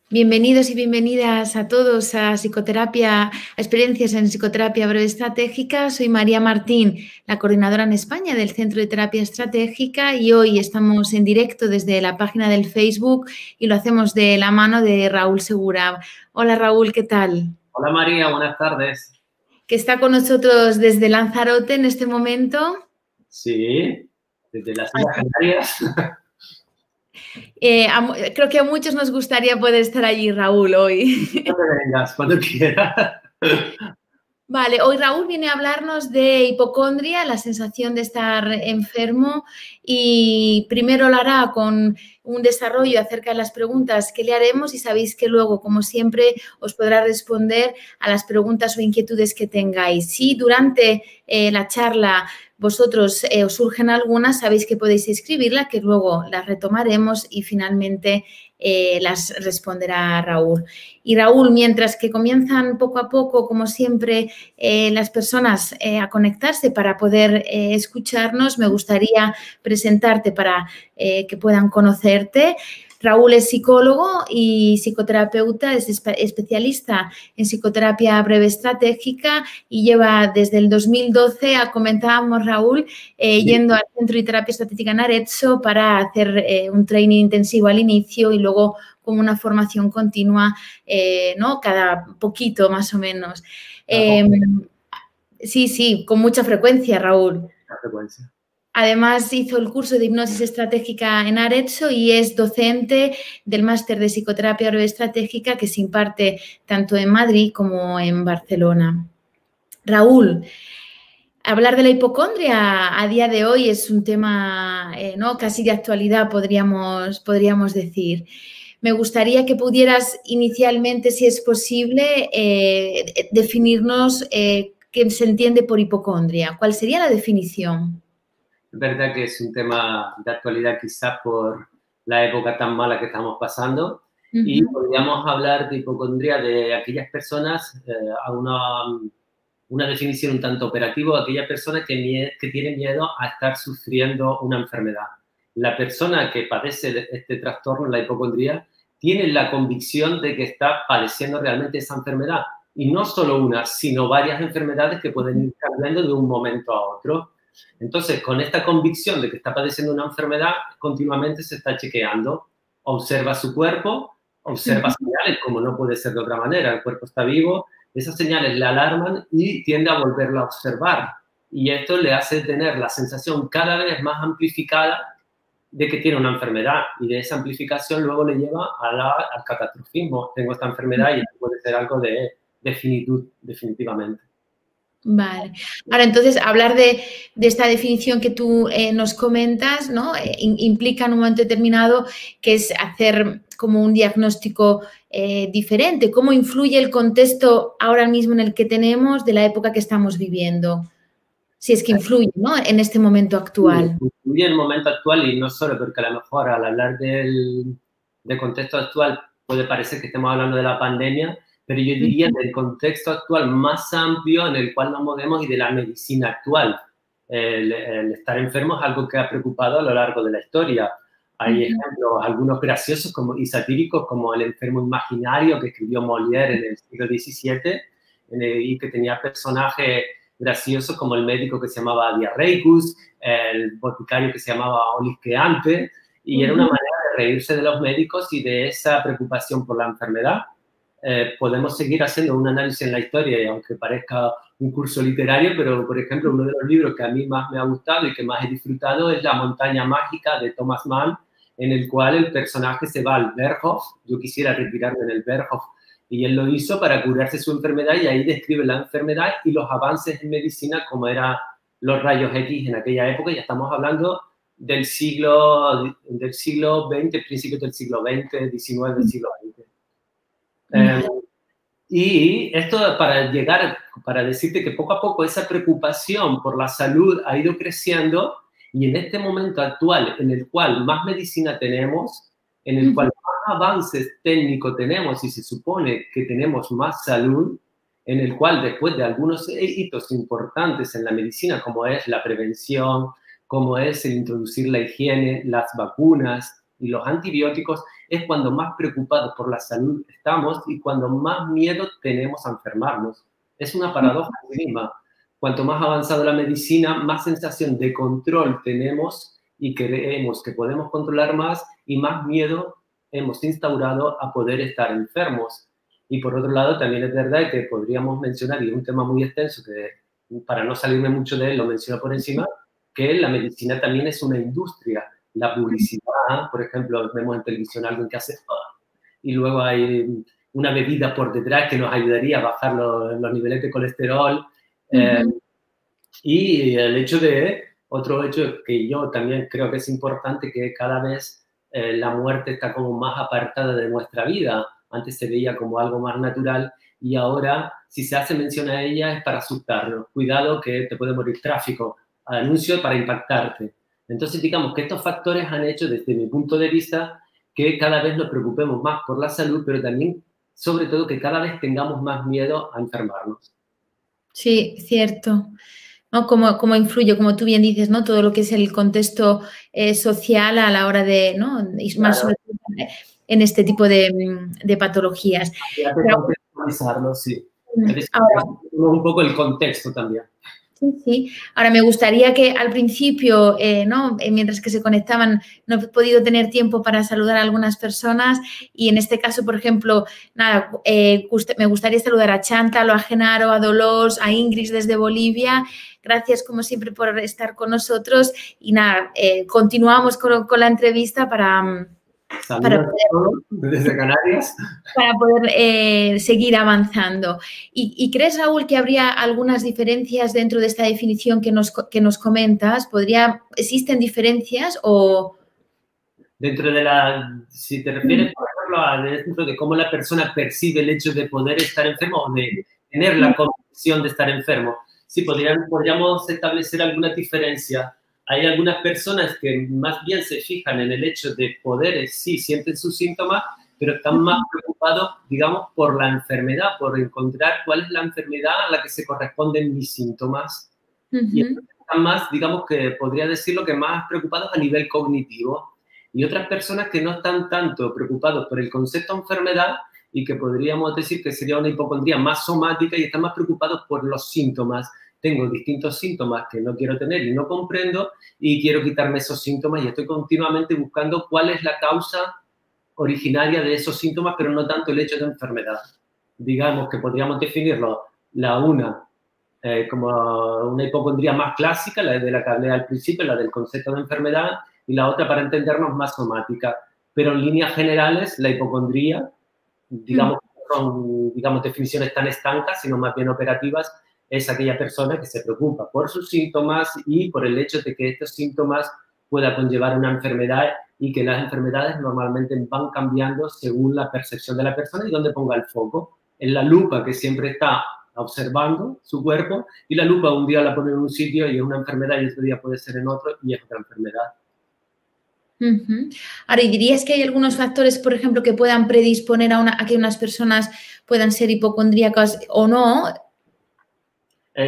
Bienvenidos y bienvenidas a todos a experiencias en psicoterapia breve estratégica. Soy María Martín, la coordinadora en España del Centro de Terapia Estratégica, y hoy estamos en directo desde la página del Facebook y lo hacemos de la mano de Raúl Segura. Hola Raúl, ¿qué tal? Hola María, buenas tardes. Que está con nosotros desde Lanzarote en este momento. Sí, desde las Islas Canarias. Creo que a muchos nos gustaría poder estar allí, Raúl, hoy. Cuando vengas, cuando quieras. Vale, hoy Raúl viene a hablarnos de hipocondria, la sensación de estar enfermo, y primero lo hará con un desarrollo acerca de las preguntas que le haremos, y sabéis que luego, como siempre, os podrá responder a las preguntas o inquietudes que tengáis. Si durante la charla vosotros os surgen algunas, sabéis que podéis escribirla, que luego las retomaremos y finalmente las responderá Raúl. Y Raúl, mientras que comienzan poco a poco, como siempre, las personas a conectarse para poder escucharnos, me gustaría presentarte para que puedan conocerte. Raúl es psicólogo y psicoterapeuta, es especialista en psicoterapia breve estratégica y lleva desde el 2012, comentábamos Raúl, yendo al Centro de Terapia Estratégica en Arezzo para hacer un training intensivo al inicio y luego como una formación continua, ¿no? Cada poquito más o menos. Sí, con mucha frecuencia, Raúl. La frecuencia. Además, hizo el curso de hipnosis estratégica en Arezzo y es docente del máster de psicoterapia breve estratégica que se imparte tanto en Madrid como en Barcelona. Raúl, hablar de la hipocondria a día de hoy es un tema ¿no? casi de actualidad, podríamos decir. Me gustaría que pudieras inicialmente, si es posible, definirnos qué se entiende por hipocondria. ¿Cuál sería la definición? Es verdad que es un tema de actualidad quizás por la época tan mala que estamos pasando. Y podríamos hablar de hipocondría de aquellas personas, a una definición un tanto operativa, aquella persona que tiene miedo a estar sufriendo una enfermedad. La persona que padece de este trastorno, la hipocondría, tiene la convicción de que está padeciendo realmente esa enfermedad. Y no solo una, sino varias enfermedades que pueden ir cambiando de un momento a otro. Entonces, con esta convicción de que está padeciendo una enfermedad, continuamente se está chequeando, observa su cuerpo, observa señales, como no puede ser de otra manera, el cuerpo está vivo, esas señales le alarman y tiende a volverlo a observar. Y esto le hace tener la sensación cada vez más amplificada de que tiene una enfermedad, y de esa amplificación luego le lleva al catastrofismo. Tengo esta enfermedad y esto puede ser algo de finitud, definitivamente. Vale. Ahora, entonces, hablar de esta definición que tú nos comentas, ¿no? Implica en un momento determinado que es hacer como un diagnóstico diferente. ¿Cómo influye el contexto ahora mismo en el que tenemos de la época que estamos viviendo? Si es que influye, ¿no? En este momento actual. Influye en el momento actual, y no solo porque a lo mejor al hablar del contexto actual puede parecer que estemos hablando de la pandemia, pero yo diría del contexto actual más amplio en el cual nos movemos y de la medicina actual. El estar enfermo es algo que ha preocupado a lo largo de la historia. Hay ejemplos, algunos graciosos y satíricos, como el enfermo imaginario que escribió Molière en el siglo XVII, y que tenía personajes graciosos como el médico que se llamaba Diarreicus, el boticario que se llamaba Olisqueante, y era una manera de reírse de los médicos y de esa preocupación por la enfermedad. Podemos seguir haciendo un análisis en la historia, y aunque parezca un curso literario, pero, por ejemplo, uno de los libros que a mí más me ha gustado y que más he disfrutado es La montaña mágica, de Thomas Mann, en el cual el personaje se va al Berghof. Yo quisiera retirarme en el Berghof, y él lo hizo para curarse su enfermedad, y ahí describe la enfermedad y los avances en medicina, como eran los rayos X en aquella época. Ya estamos hablando del siglo XX, principios del siglo XX, XIX del siglo XX. Y esto para decirte que poco a poco esa preocupación por la salud ha ido creciendo, y en este momento actual, en el cual más medicina tenemos, en el cual más avances técnicos tenemos y se supone que tenemos más salud, en el cual después de algunos hitos importantes en la medicina, como es la prevención, como es el introducir la higiene, las vacunas, y los antibióticos es cuando más preocupados por la salud estamos y cuando más miedo tenemos a enfermarnos. Es una paradoja en sí misma. Cuanto más avanzada la medicina, más sensación de control tenemos y creemos que podemos controlar más y más miedo hemos instaurado a poder estar enfermos. Y por otro lado, también es verdad que podríamos mencionar, y es un tema muy extenso que para no salirme mucho de él, lo menciono por encima, que la medicina también es una industria. La publicidad, por ejemplo, vemos en televisión a alguien que hace y luego hay una bebida por detrás que nos ayudaría a bajar los niveles de colesterol. Y el hecho otro hecho que yo también creo que es importante, que cada vez la muerte está como más apartada de nuestra vida. Antes se veía como algo más natural y ahora, si se hace mención a ella, es para asustarnos. Cuidado que te puede morir, tráfico, anuncio para impactarte. Entonces, digamos que estos factores han hecho, desde mi punto de vista, que cada vez nos preocupemos más por la salud, pero también, sobre todo, que cada vez tengamos más miedo a enfermarnos. Sí, cierto. ¿No? Cómo influye, como tú bien dices, ¿no? Todo lo que es el contexto social a la hora de, ¿no? Y más Claro. sobre todo en este tipo de patologías. Hay que contextualizarlo, sí. Ahora, Un poco el contexto también. sí, sí. Ahora me gustaría que al principio, ¿no? Mientras que se conectaban, no he podido tener tiempo para saludar a algunas personas y en este caso, por ejemplo, nada, me gustaría saludar a Chantal, a Genaro, a Dolores, a Ingrid desde Bolivia. Gracias como siempre por estar con nosotros y nada, continuamos con la entrevista para desde Canarias. Para poder seguir avanzando. ¿Y crees, Raúl, que habría algunas diferencias dentro de esta definición que nos comentas? ¿Existen diferencias o...? Dentro de si te refieres, por ejemplo, dentro de cómo la persona percibe el hecho de poder estar enfermo o de tener la convicción de estar enfermo. Sí, podríamos establecer alguna diferencia. Hay algunas personas que más bien se fijan en el hecho de poder, sí, sienten sus síntomas, pero están más preocupados, digamos, por la enfermedad, por encontrar cuál es la enfermedad a la que se corresponden mis síntomas. Y están más, digamos, que podría decirlo que más preocupados a nivel cognitivo. Y otras personas que no están tanto preocupados por el concepto de enfermedad y que podríamos decir que sería una hipocondría más somática y están más preocupados por los síntomas. Tengo distintos síntomas que no quiero tener y no comprendo y quiero quitarme esos síntomas y estoy continuamente buscando cuál es la causa originaria de esos síntomas, pero no tanto el hecho de enfermedad. Digamos que podríamos definirlo como una hipocondría más clásica, la de la que hablé al principio, la del concepto de enfermedad, y la otra, para entendernos, más somática. Pero en líneas generales, la hipocondría, digamos, son definiciones tan estancas, sino más bien operativas, es aquella persona que se preocupa por sus síntomas y por el hecho de que estos síntomas puedan conllevar una enfermedad y que las enfermedades normalmente van cambiando según la percepción de la persona y donde ponga el foco. En la lupa que siempre está observando su cuerpo y la lupa un día la pone en un sitio y es una enfermedad y otro día puede ser en otro y es otra enfermedad. Ahora, ¿y dirías que hay algunos factores, por ejemplo, que puedan predisponer a que unas personas puedan ser hipocondríacas o no?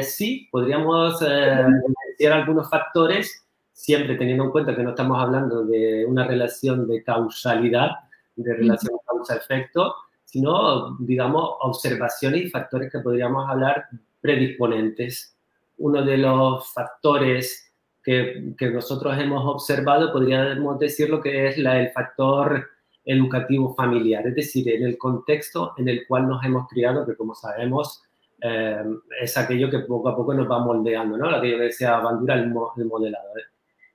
Sí, podríamos decir algunos factores, siempre teniendo en cuenta que no estamos hablando de una relación de causalidad, de relación causa-efecto, sino, digamos, observaciones y factores que podríamos hablar predisponentes. Uno de los factores que nosotros hemos observado, podríamos decir lo que es el factor educativo familiar, es decir, en el contexto en el cual nos hemos criado, que como sabemos es aquello que poco a poco nos va moldeando, ¿no? Aquello que decía Bandura, el modelado.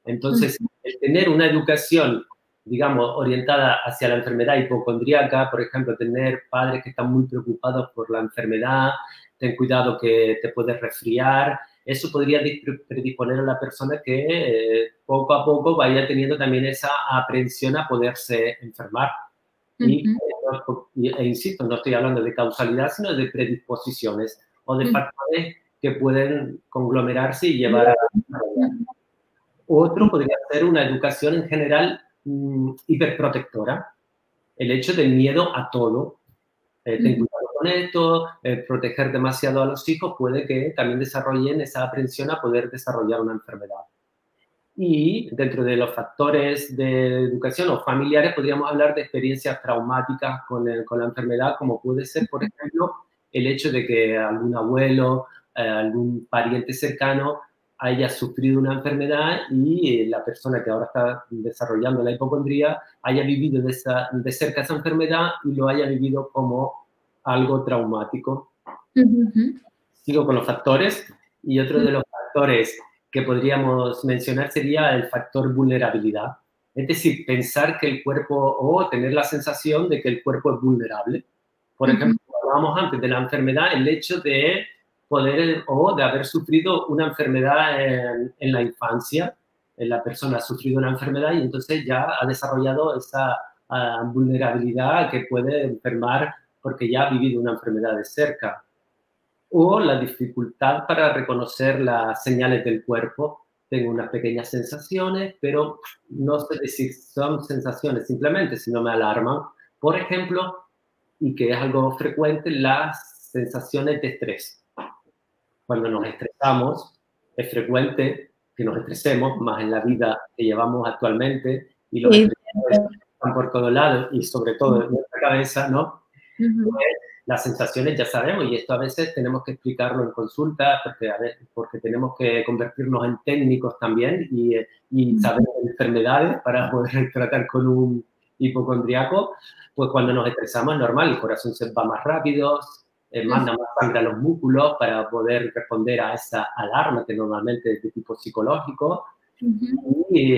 Entonces, el tener una educación, digamos, orientada hacia la enfermedad hipocondríaca, por ejemplo, tener padres que están muy preocupados por la enfermedad, ten cuidado que te puedes resfriar, eso podría predisponer a la persona que poco a poco vaya teniendo también esa aprensión a poderse enfermar. E insisto, no estoy hablando de causalidad, sino de predisposiciones o de factores que pueden conglomerarse y llevar a la enfermedad. Otro podría ser una educación en general hiperprotectora, el hecho del miedo a todo. Ten cuidado con esto, proteger demasiado a los hijos puede que también desarrollen esa aprensión a poder desarrollar una enfermedad. Y dentro de los factores de educación o familiares podríamos hablar de experiencias traumáticas con la enfermedad, como puede ser, por ejemplo, el hecho de que algún abuelo, algún pariente cercano haya sufrido una enfermedad y la persona que ahora está desarrollando la hipocondría haya vivido de cerca esa enfermedad y lo haya vivido como algo traumático. Sigo con los factores y otro de los factores que podríamos mencionar sería el factor vulnerabilidad. Es decir, pensar que el cuerpo o tener la sensación de que el cuerpo es vulnerable. Por ejemplo, hablábamos antes de la enfermedad, el hecho de poder o de haber sufrido una enfermedad en la infancia. La persona ha sufrido una enfermedad y entonces ya ha desarrollado esa vulnerabilidad que puede enfermar porque ya ha vivido una enfermedad de cerca. O la dificultad para reconocer las señales del cuerpo. Tengo unas pequeñas sensaciones, pero no sé decir son sensaciones simplemente, si no me alarman. Por ejemplo, y que es algo frecuente, las sensaciones de estrés. Cuando nos estresamos, es frecuente que nos estresemos, más en la vida que llevamos actualmente, y los estresores están por todos lados, y sobre todo en nuestra cabeza, ¿no? Pues, las sensaciones ya sabemos, y esto a veces tenemos que explicarlo en consulta, porque tenemos que convertirnos en técnicos también y saber de enfermedades para poder tratar con un hipocondriaco. Pues cuando nos estresamos es normal, el corazón se va más rápido, manda más sangre a los músculos para poder responder a esa alarma que normalmente es de tipo psicológico. Y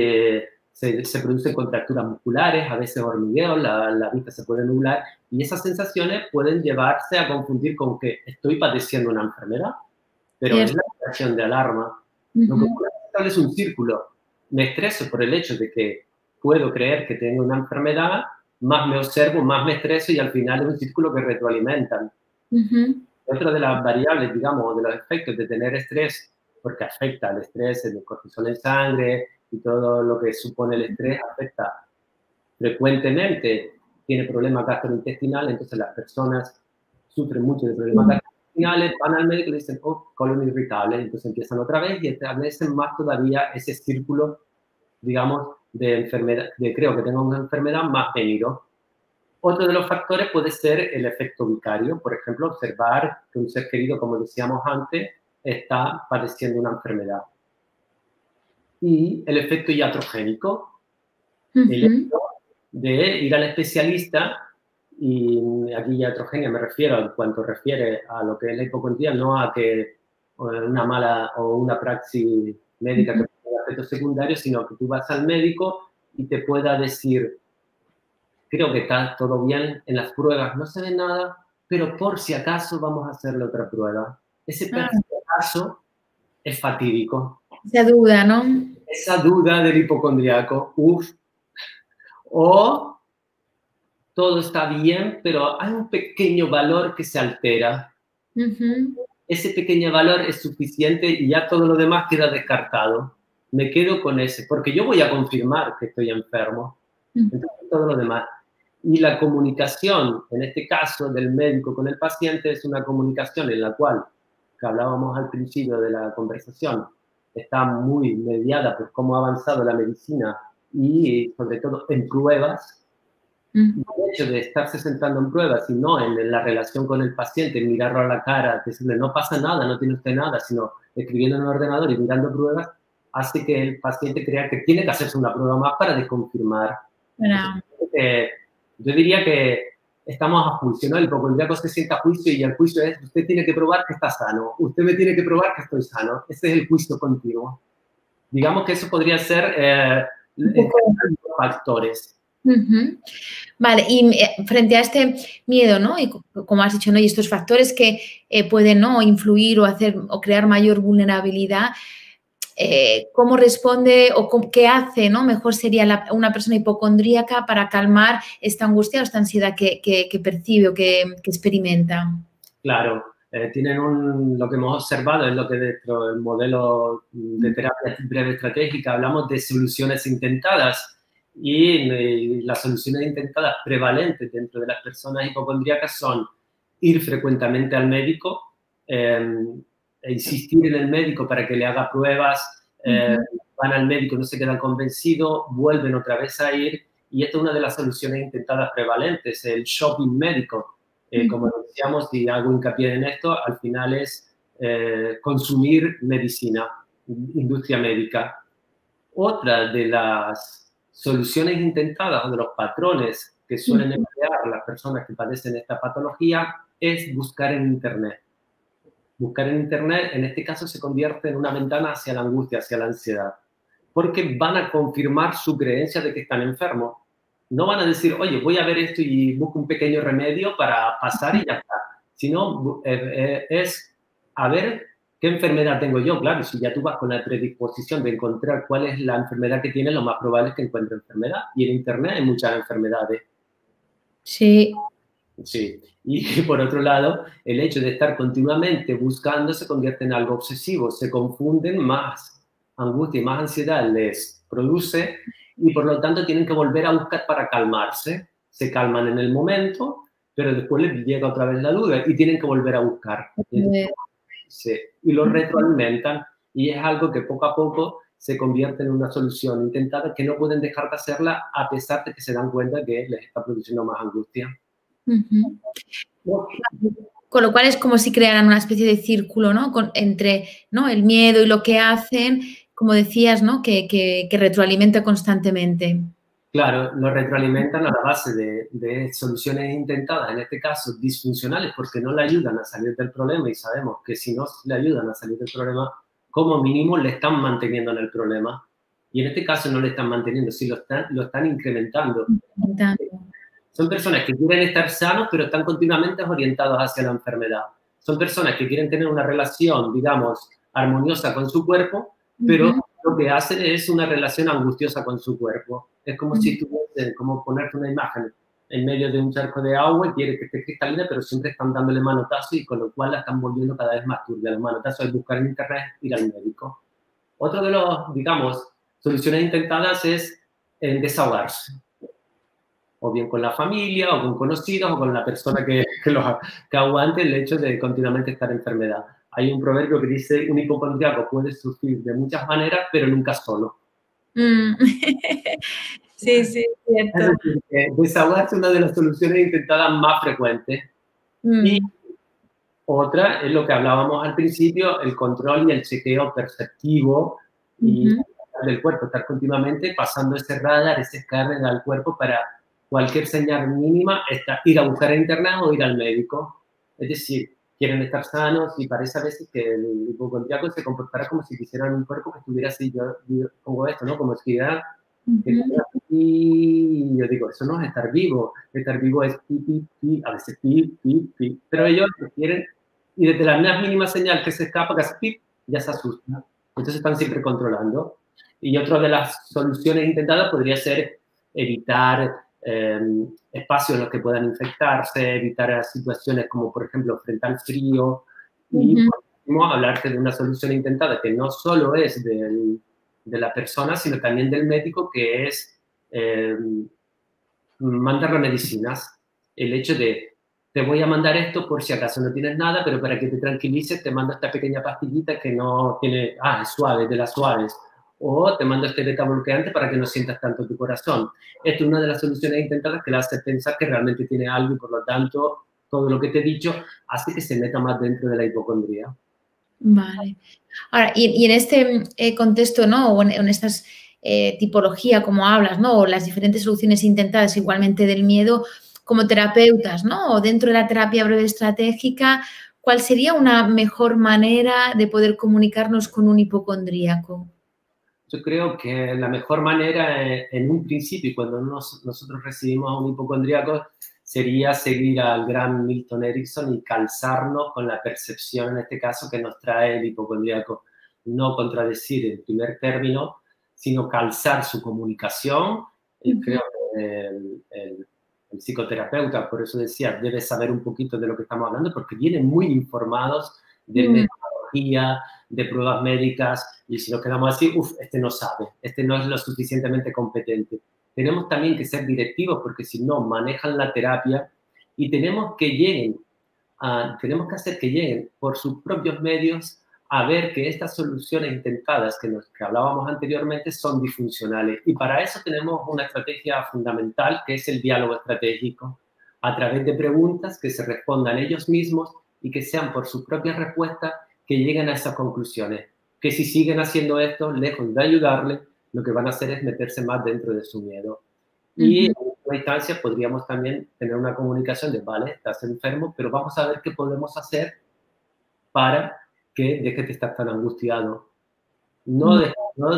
se producen contracturas musculares, a veces hormigueo, la vista se puede nublar, y esas sensaciones pueden llevarse a confundir con que estoy padeciendo una enfermedad, pero es la reacción de alarma. Lo que es un círculo. Me estreso por el hecho de que puedo creer que tengo una enfermedad, más me observo, más me estreso, y al final es un círculo que retroalimentan. Otra de las variables, digamos, de los efectos de tener estrés, porque afecta al estrés, el cortisol en sangre y todo lo que supone el estrés, afecta frecuentemente, tiene problemas gastrointestinales, entonces las personas sufren mucho de problemas gastrointestinales, van al médico y le dicen, oh, colon irritable, entonces empiezan otra vez y establecen más todavía ese círculo, digamos, de enfermedad, de creo que tengo una enfermedad más venido. Otro de los factores puede ser el efecto vicario, por ejemplo, observar que un ser querido, como decíamos antes, está padeciendo una enfermedad. Y el efecto iatrogénico, el hecho de ir al especialista, y aquí iatrogenia me refiero en cuanto refiere a lo que es la hipocondría, no a que una mala o una praxis médica que tenga efectos secundarios, sino que tú vas al médico y te pueda decir, creo que está todo bien, en las pruebas no se ve nada, pero por si acaso vamos a hacerle otra prueba. Ese por si acaso es fatídico. Esa duda, ¿no? Esa duda del hipocondriaco, o todo está bien, pero hay un pequeño valor que se altera. Ese pequeño valor es suficiente y ya todo lo demás queda descartado. Me quedo con ese, porque yo voy a confirmar que estoy enfermo. Entonces, todo lo demás. Y la comunicación, en este caso, del médico con el paciente, es una comunicación en la cual, que hablábamos al principio de la conversación, está muy mediada por cómo ha avanzado la medicina y, sobre todo, en pruebas. El hecho de estarse centrando en pruebas y no en la relación con el paciente, mirarlo a la cara, decirle no pasa nada, no tiene usted nada, sino escribiendo en el ordenador y mirando pruebas, hace que el paciente crea que tiene que hacerse una prueba más para desconfirmar. Entonces, yo diría que estamos a juicio, ¿no? El hipocondriaco se sienta a juicio y el juicio es, usted tiene que probar que está sano, usted me tiene que probar que estoy sano. Ese es el juicio continuo. Digamos que eso podría ser factores. Vale, y frente a este miedo, ¿no? Y como has dicho, ¿no? Y estos factores que pueden, ¿no? Influir o hacer o crear mayor vulnerabilidad, ¿cómo responde o qué hace, ¿no? Mejor sería una persona hipocondríaca para calmar esta angustia o esta ansiedad que percibe o que experimenta. Claro, tienen lo que hemos observado es lo que dentro del modelo de terapia breve estratégica hablamos de soluciones intentadas, y las soluciones intentadas prevalentes dentro de las personas hipocondríacas son ir frecuentemente al médico, insistir en el médico para que le haga pruebas, van al médico, no se quedan convencidos, vuelven otra vez a ir, y esta es una de las soluciones intentadas prevalentes, el shopping médico. Como decíamos, y hago hincapié en esto, al final es consumir medicina, industria médica. Otra de las soluciones intentadas o de los patrones que suelen emplear las personas que padecen esta patología es buscar en Internet. Buscar en Internet, en este caso, se convierte en una ventana hacia la angustia, hacia la ansiedad, porque van a confirmar su creencia de que están enfermos. No van a decir, oye, voy a ver esto y busco un pequeño remedio para pasar y ya está. Sino es a ver qué enfermedad tengo yo. Claro, si ya tú vas con la predisposición de encontrar cuál es la enfermedad que tienes, lo más probable es que encuentres enfermedad. Y en Internet hay muchas enfermedades. Sí. Sí. Y por otro lado, el hecho de estar continuamente buscando se convierte en algo obsesivo. Se confunden, más angustia y más ansiedad les produce, y por lo tanto tienen que volver a buscar para calmarse. Se calman en el momento, pero después les llega otra vez la duda y tienen que volver a buscar. Sí. Y lo retroalimentan, y es algo que poco a poco se convierte en una solución intentada que no pueden dejar de hacerla a pesar de que se dan cuenta que les está produciendo más angustia. Con lo cual es como si crearan una especie de círculo, ¿no? Entre, ¿no?, el miedo y lo que hacen, como decías, ¿no?, que retroalimenta constantemente. Claro, lo retroalimentan a la base de soluciones intentadas, en este caso disfuncionales, porque no le ayudan a salir del problema, y sabemos que si no le ayudan a salir del problema, como mínimo le están manteniendo en el problema. Y en este caso no le están manteniendo, sí lo están incrementando. Son personas que quieren estar sanos, pero están continuamente orientados hacia la enfermedad. Son personas que quieren tener una relación, digamos, armoniosa con su cuerpo, pero lo que hacen es una relación angustiosa con su cuerpo. Es como si tuviesen, como ponerte una imagen en medio de un charco de agua y quiere que esté cristalina, pero siempre están dándole manotazos, y con lo cual la están volviendo cada vez más turbia. Los manotazos es buscar en Internet, ir al médico. Otro de los, digamos, soluciones intentadas es desahogarse. O bien con la familia, o con conocidos, o con la persona que aguante el hecho de continuamente estar en enfermedad. Hay un proverbio que dice, un hipocondriaco puede sufrir de muchas maneras, pero nunca solo. Sí, sí, cierto. Es decir, desahogarse es una de las soluciones intentadas más frecuentes. Y otra es lo que hablábamos al principio, el control y el chequeo perceptivo del cuerpo, estar continuamente pasando ese radar, ese escáner al cuerpo para cualquier señal mínima, ir a buscar en Internet o ir al médico. Es decir, quieren estar sanos, y parece a veces que el hipocondriaco se comportará como si quisieran un cuerpo que estuviera así. Yo pongo esto, ¿no? Como si y yo digo, eso no es estar vivo. Estar vivo es pi, pi, pi, a veces pi, pi, pi. Pero ellos quieren, y desde la más mínima señal que se escapa, que hace pi, ya se asustan. Entonces están siempre controlando. Y otra de las soluciones intentadas podría ser evitar espacios en los que puedan infectarse, evitar situaciones como, por ejemplo, frente al frío. Y por último, hablarte de una solución intentada que no solo es de la persona, sino también del médico, que es mandar medicinas. El hecho de, te voy a mandar esto por si acaso no tienes nada, pero para que te tranquilices te mando esta pequeña pastillita que no tiene, es suave, de las suaves. O te mando este beta bloqueante para que no sientas tanto tu corazón. Esto es una de las soluciones intentadas que le hace pensar que realmente tiene algo, y por lo tanto todo lo que te he dicho hace que se meta más dentro de la hipocondría. Vale. Ahora, y en este contexto, ¿no?, o en estas tipología, como hablas, ¿no?, o las diferentes soluciones intentadas igualmente del miedo, como terapeutas, ¿no?, o dentro de la terapia breve estratégica, ¿cuál sería una mejor manera de poder comunicarnos con un hipocondríaco? Yo creo que la mejor manera, en un principio, cuando nosotros recibimos a un hipocondríaco, sería seguir al gran Milton Erickson y calzarnos con la percepción, en este caso, que nos trae el hipocondríaco. No contradecir el primer término, sino calzar su comunicación. Y creo que el psicoterapeuta, por eso decía, debe saber un poquito de lo que estamos hablando, porque vienen muy informados de metodología, de pruebas médicas, y si nos quedamos así, este no sabe, este no es lo suficientemente competente. Tenemos también que ser directivos, porque si no, manejan la terapia, y tenemos que hacer que lleguen por sus propios medios a ver que estas soluciones intentadas que hablábamos anteriormente son disfuncionales. Y para eso tenemos una estrategia fundamental, que es el diálogo estratégico, a través de preguntas que se respondan ellos mismos y que sean por sus propias respuestas que lleguen a esas conclusiones. Que si siguen haciendo esto, lejos de ayudarle, lo que van a hacer es meterse más dentro de su miedo. Y en última instancia podríamos también tener una comunicación de, vale, estás enfermo, pero vamos a ver qué podemos hacer para que dejes de estar tan angustiado. No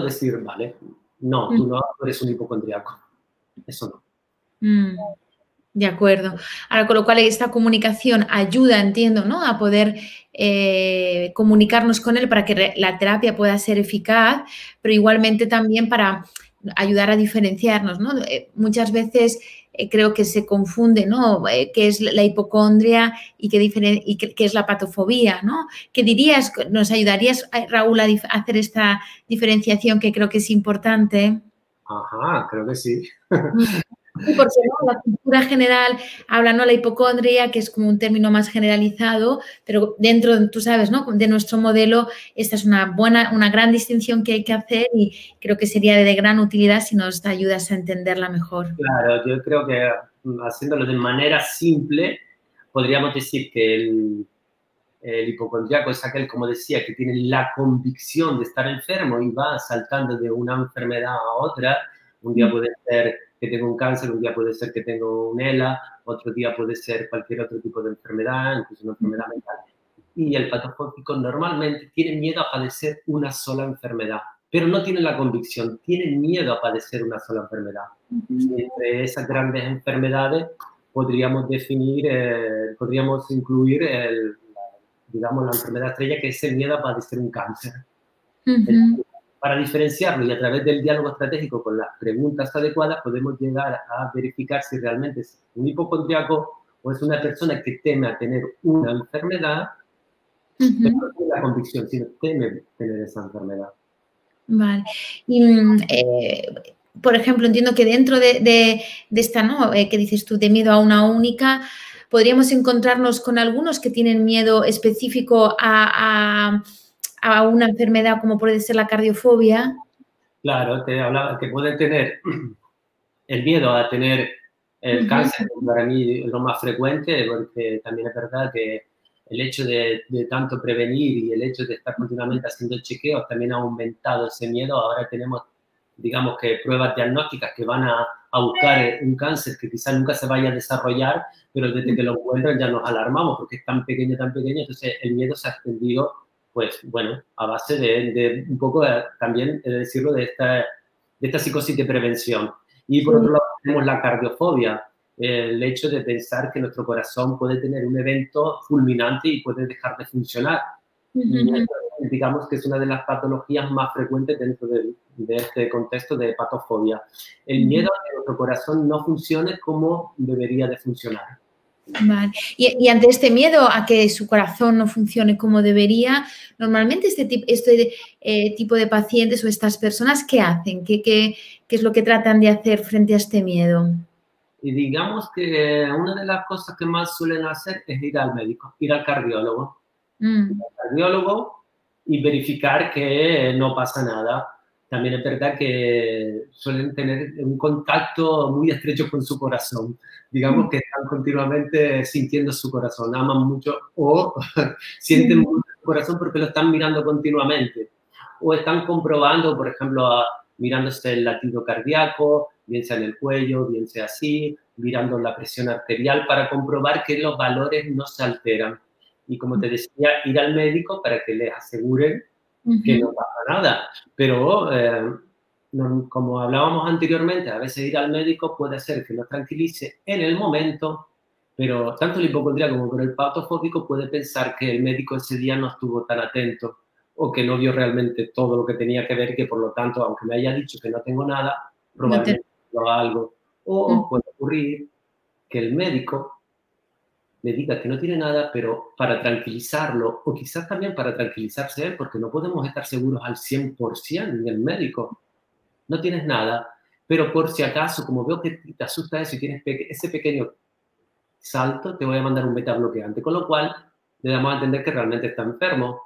decir, vale, no, tú no eres un hipocondríaco. Eso no. De acuerdo. Ahora, con lo cual esta comunicación ayuda, entiendo, ¿no? A poder comunicarnos con él para que la terapia pueda ser eficaz, pero igualmente también para ayudar a diferenciarnos, ¿no? Muchas veces creo que se confunde, ¿no? ¿Qué es la hipocondria y qué es la patofobia, ¿no? ¿Qué dirías? ¿Nos ayudarías, Raúl, a hacer esta diferenciación que creo que es importante? Ajá, creo que sí. Sí, porque ¿no? La cultura general habla, ¿no? La hipocondria, que es como un término más generalizado, pero dentro, tú sabes, ¿no? De nuestro modelo, esta es una gran distinción que hay que hacer y creo que sería de gran utilidad si nos ayudas a entenderla mejor. Claro, yo creo que haciéndolo de manera simple, podríamos decir que el hipocondríaco es aquel, como decía, que tiene la convicción de estar enfermo y va saltando de una enfermedad a otra. Un día puede ser que tengo un cáncer, un día puede ser que tengo un ELA, otro día puede ser cualquier otro tipo de enfermedad, incluso una enfermedad mental. Y el patofóbico normalmente tiene miedo a padecer una sola enfermedad, pero no tiene la convicción, tiene miedo a padecer una sola enfermedad. Entre esas grandes enfermedades podríamos podríamos incluir digamos, la enfermedad estrella, que es el miedo a padecer un cáncer. Para diferenciarlo y a través del diálogo estratégico con las preguntas adecuadas, podemos llegar a verificar si realmente es un hipocondríaco o es una persona que teme a tener una enfermedad, pero no tiene la convicción, sino teme tener esa enfermedad. Vale. Y, por ejemplo, entiendo que dentro de esta, ¿no? Que dices tú, de miedo a una única, podríamos encontrarnos con algunos que tienen miedo específico a una enfermedad como puede ser la cardiofobia. Claro, te hablaba que pueden tener el miedo a tener el cáncer, para mí es lo más frecuente, porque también es verdad que el hecho de tanto prevenir y el hecho de estar continuamente haciendo chequeos también ha aumentado ese miedo. Ahora tenemos, digamos, que pruebas diagnósticas que van a buscar un cáncer que quizás nunca se vaya a desarrollar, pero desde que lo encuentran ya nos alarmamos porque es tan pequeño, entonces el miedo se ha extendido, pues bueno, a base de un poco también, decirlo, de esta psicosis de prevención. Y por otro lado tenemos la cardiofobia, el hecho de pensar que nuestro corazón puede tener un evento fulminante y puede dejar de funcionar. Y esto, digamos que es una de las patologías más frecuentes dentro de este contexto de patofobia. El miedo a que nuestro corazón no funcione como debería de funcionar. Vale. Y ante este miedo a que su corazón no funcione como debería, normalmente este tipo de pacientes o estas personas, ¿qué hacen? ¿Qué es lo que tratan de hacer frente a este miedo? Y digamos que una de las cosas que más suelen hacer es ir al médico, ir al cardiólogo. Y verificar que no pasa nada. También es verdad que suelen tener un contacto muy estrecho con su corazón. Digamos que están continuamente sintiendo su corazón, aman mucho o sienten mucho su corazón porque lo están mirando continuamente. O están comprobando, por ejemplo, mirándose el latido cardíaco, bien sea en el cuello, bien sea así, mirando la presión arterial para comprobar que los valores no se alteran. Y como te decía, ir al médico para que les aseguren que no pasa nada. Pero, como hablábamos anteriormente, a veces ir al médico puede ser que nos tranquilice en el momento, pero tanto el hipocondríaco como el patofóbico puede pensar que el médico ese día no estuvo tan atento o que no vio realmente todo lo que tenía que ver y que, por lo tanto, aunque me haya dicho que no tengo nada, probablemente no algo. O puede ocurrir que el médico le diga que no tiene nada, pero para tranquilizarlo, o quizás también para tranquilizarse él, porque no podemos estar seguros al 100% en el médico. No tienes nada, pero por si acaso, como veo que te asusta eso y tienes ese pequeño salto, te voy a mandar un beta bloqueante, con lo cual le damos a entender que realmente está enfermo.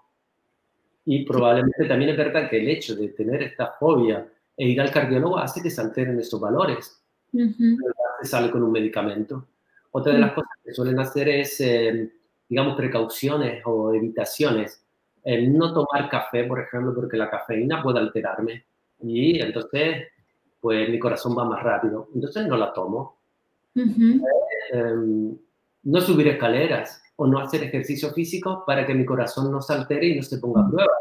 Y probablemente también es verdad que el hecho de tener esta fobia e ir al cardiólogo hace que se alteren esos valores. Se sale con un medicamento. Otra de las cosas que suelen hacer es, digamos, precauciones o evitaciones. El no tomar café, por ejemplo, porque la cafeína puede alterarme. Y entonces, pues mi corazón va más rápido. Entonces no la tomo. No subir escaleras o no hacer ejercicio físico para que mi corazón no se altere y no se ponga a prueba.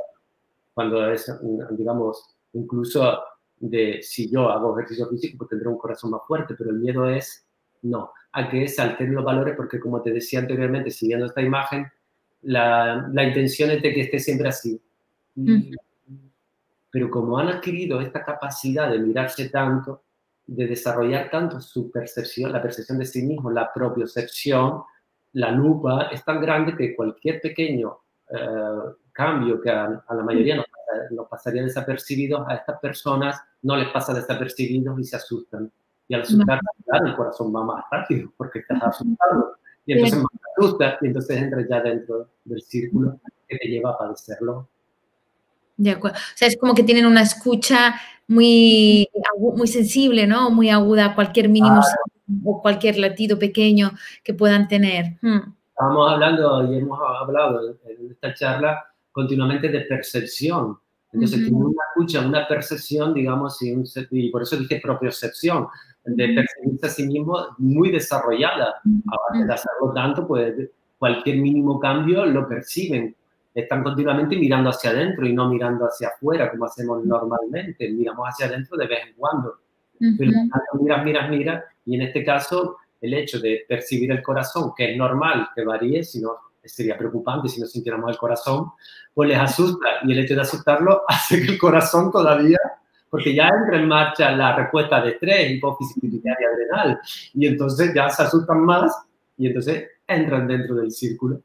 Cuando es, digamos, incluso de si yo hago ejercicio físico, pues tendré un corazón más fuerte, pero el miedo es no, a que se alteren los valores, porque como te decía anteriormente, siguiendo esta imagen, la intención es de que esté siempre así. Pero como han adquirido esta capacidad de mirarse tanto, de desarrollar tanto su percepción, la percepción de sí mismo, la propiocepción, la lupa es tan grande que cualquier pequeño cambio que a la mayoría nos pasaría desapercibidos, a estas personas no les pasa desapercibidos y se asustan. Y al asustarse, claro, el corazón va más rápido porque estás asustado. Y entonces más te asusta y entonces entras ya dentro del círculo que te lleva a padecerlo. De acuerdo. O sea, es como que tienen una escucha muy, muy sensible, ¿no? Muy aguda a cualquier mínimo o cualquier latido pequeño que puedan tener. Estábamos hablando y hemos hablado en esta charla continuamente de percepción. Entonces, tiene una escucha, una percepción, digamos, y por eso dije propiocepción, de percibirse a sí mismo muy desarrollada. A de hacerlo tanto, pues cualquier mínimo cambio lo perciben. Están continuamente mirando hacia adentro y no mirando hacia afuera, como hacemos normalmente. Miramos hacia adentro de vez en cuando. Pero miras, y en este caso el hecho de percibir el corazón, que es normal que varíe, si no sería preocupante si no sintiéramos el corazón, pues les asusta, y el hecho de asustarlo hace que el corazón todavía, porque ya entra en marcha la respuesta de estrés, hipófisis pituitaria adrenal, y entonces ya se asustan más, y entonces entran dentro del círculo.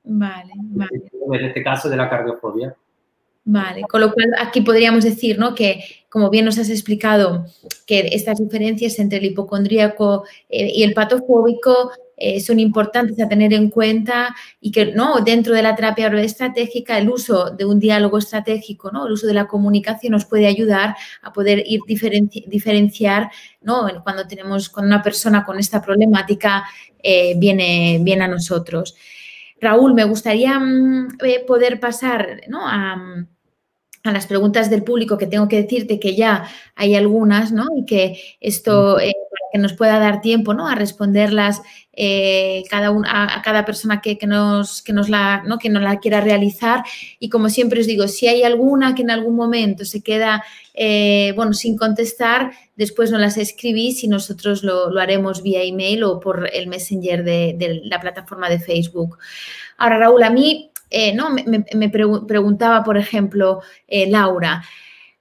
Vale, vale. En este caso de la cardiofobia. Vale, con lo cual aquí podríamos decir, ¿no? Que, como bien nos has explicado, que estas diferencias entre el hipocondríaco y el patofóbico son importantes a tener en cuenta y que, ¿no? Dentro de la terapia estratégica, el uso de un diálogo estratégico, ¿no? El uso de la comunicación nos puede ayudar a poder ir diferenciar, ¿no? Cuando una persona con esta problemática viene a nosotros. Raúl, me gustaría poder pasar, ¿no? a las preguntas del público, que tengo que decirte que ya hay algunas, ¿no? Y que esto para que nos pueda dar tiempo, ¿no? A responderlas a cada persona que nos la quiera realizar. Y como siempre os digo, si hay alguna que en algún momento se queda sin contestar, después nos las escribís y nosotros lo haremos vía email o por el Messenger de la plataforma de Facebook. Ahora, Raúl, a mí me preguntaba, por ejemplo, Laura,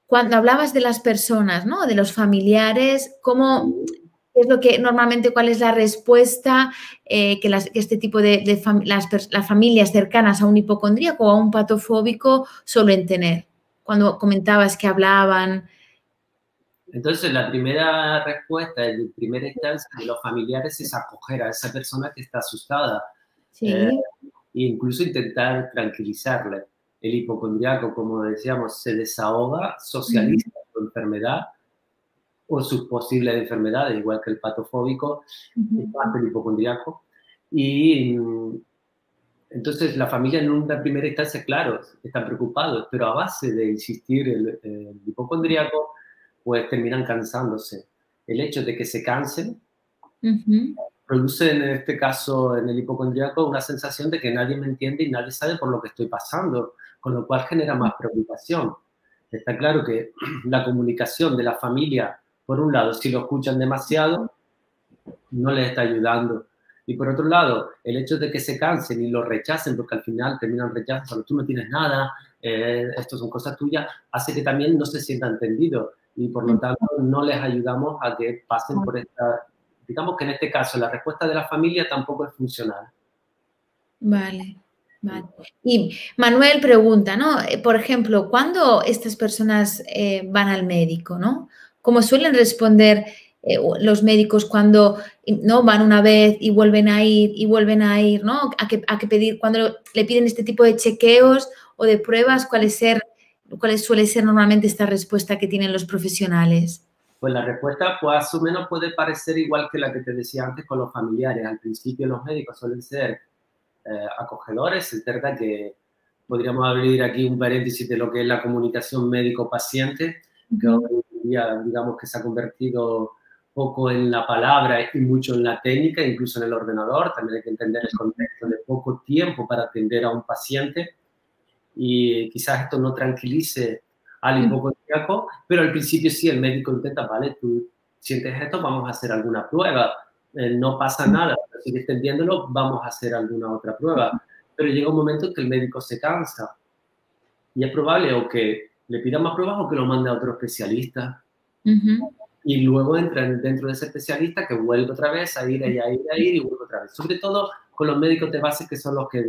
cuando hablabas de las personas, ¿no? De los familiares, cuál es la respuesta que este tipo de las familias cercanas a un hipocondríaco o a un patofóbico suelen tener? Cuando comentabas que hablaban. Entonces, la primera respuesta, en primera instancia de los familiares, es acoger a esa persona que está asustada. Sí. E incluso intentar tranquilizarle. El hipocondriaco, como decíamos, se desahoga, socializa su enfermedad o sus posibles enfermedades, igual que el patofóbico, es más el hipocondriaco. Y entonces la familia en una primera instancia, claro, están preocupados, pero a base de insistir el hipocondriaco, pues terminan cansándose. El hecho de que se cansen produce en este caso, en el hipocondriaco, una sensación de que nadie me entiende y nadie sabe por lo que estoy pasando, con lo cual genera más preocupación. Está claro que la comunicación de la familia, por un lado, si lo escuchan demasiado, no les está ayudando. Y por otro lado, el hecho de que se cansen y lo rechacen, porque al final terminan rechazando, tú no tienes nada, esto son cosas tuyas, hace que también no se sienta entendido y por lo tanto no les ayudamos a que pasen por esta... Digamos que en este caso la respuesta de la familia tampoco es funcional. Vale. Y Manuel pregunta, ¿no? Por ejemplo, ¿cuándo estas personas van al médico, ¿no? ¿Cómo suelen responder los médicos cuando no van una vez y vuelven a ir y vuelven a ir, ¿no? A que pedir, cuando le piden este tipo de chequeos o de pruebas, ¿cuál suele ser normalmente esta respuesta que tienen los profesionales? Pues la respuesta, pues, más o menos puede parecer igual que la que te decía antes con los familiares. Al principio los médicos suelen ser acogedores. Es verdad que podríamos abrir aquí un paréntesis de lo que es la comunicación médico-paciente, que hoy en día, digamos, que se ha convertido poco en la palabra y mucho en la técnica, incluso en el ordenador. También hay que entender el contexto de poco tiempo para atender a un paciente, y quizás esto no tranquilice al hipocondríaco, pero al principio sí, el médico intenta, vale, tú sientes esto, vamos a hacer alguna prueba, no pasa nada, pero sigues entendiéndolo, vamos a hacer alguna otra prueba. Pero llega un momento en que el médico se cansa y es probable o que le pida más pruebas o que lo mande a otro especialista. Y luego entra dentro de ese especialista que vuelve otra vez a ir y vuelve otra vez. Sobre todo con los médicos de base, que son los que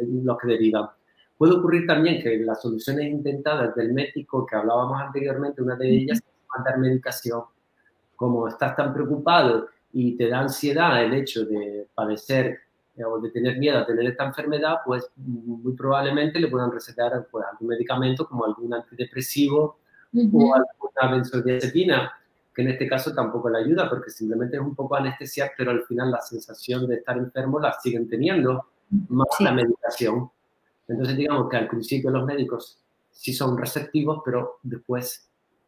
derivan. Puede ocurrir también que las soluciones intentadas del médico que hablábamos anteriormente, una de ellas es mandar medicación. Como estás tan preocupado y te da ansiedad el hecho de padecer o de tener miedo a tener esta enfermedad, pues muy probablemente le puedan recetar, pues, algún medicamento como algún antidepresivo o alguna benzodiazepina, que en este caso tampoco le ayuda porque simplemente es un poco anestesiar, pero al final la sensación de estar enfermo la siguen teniendo, más la medicación. Entonces, digamos que al principio los médicos sí son receptivos, pero después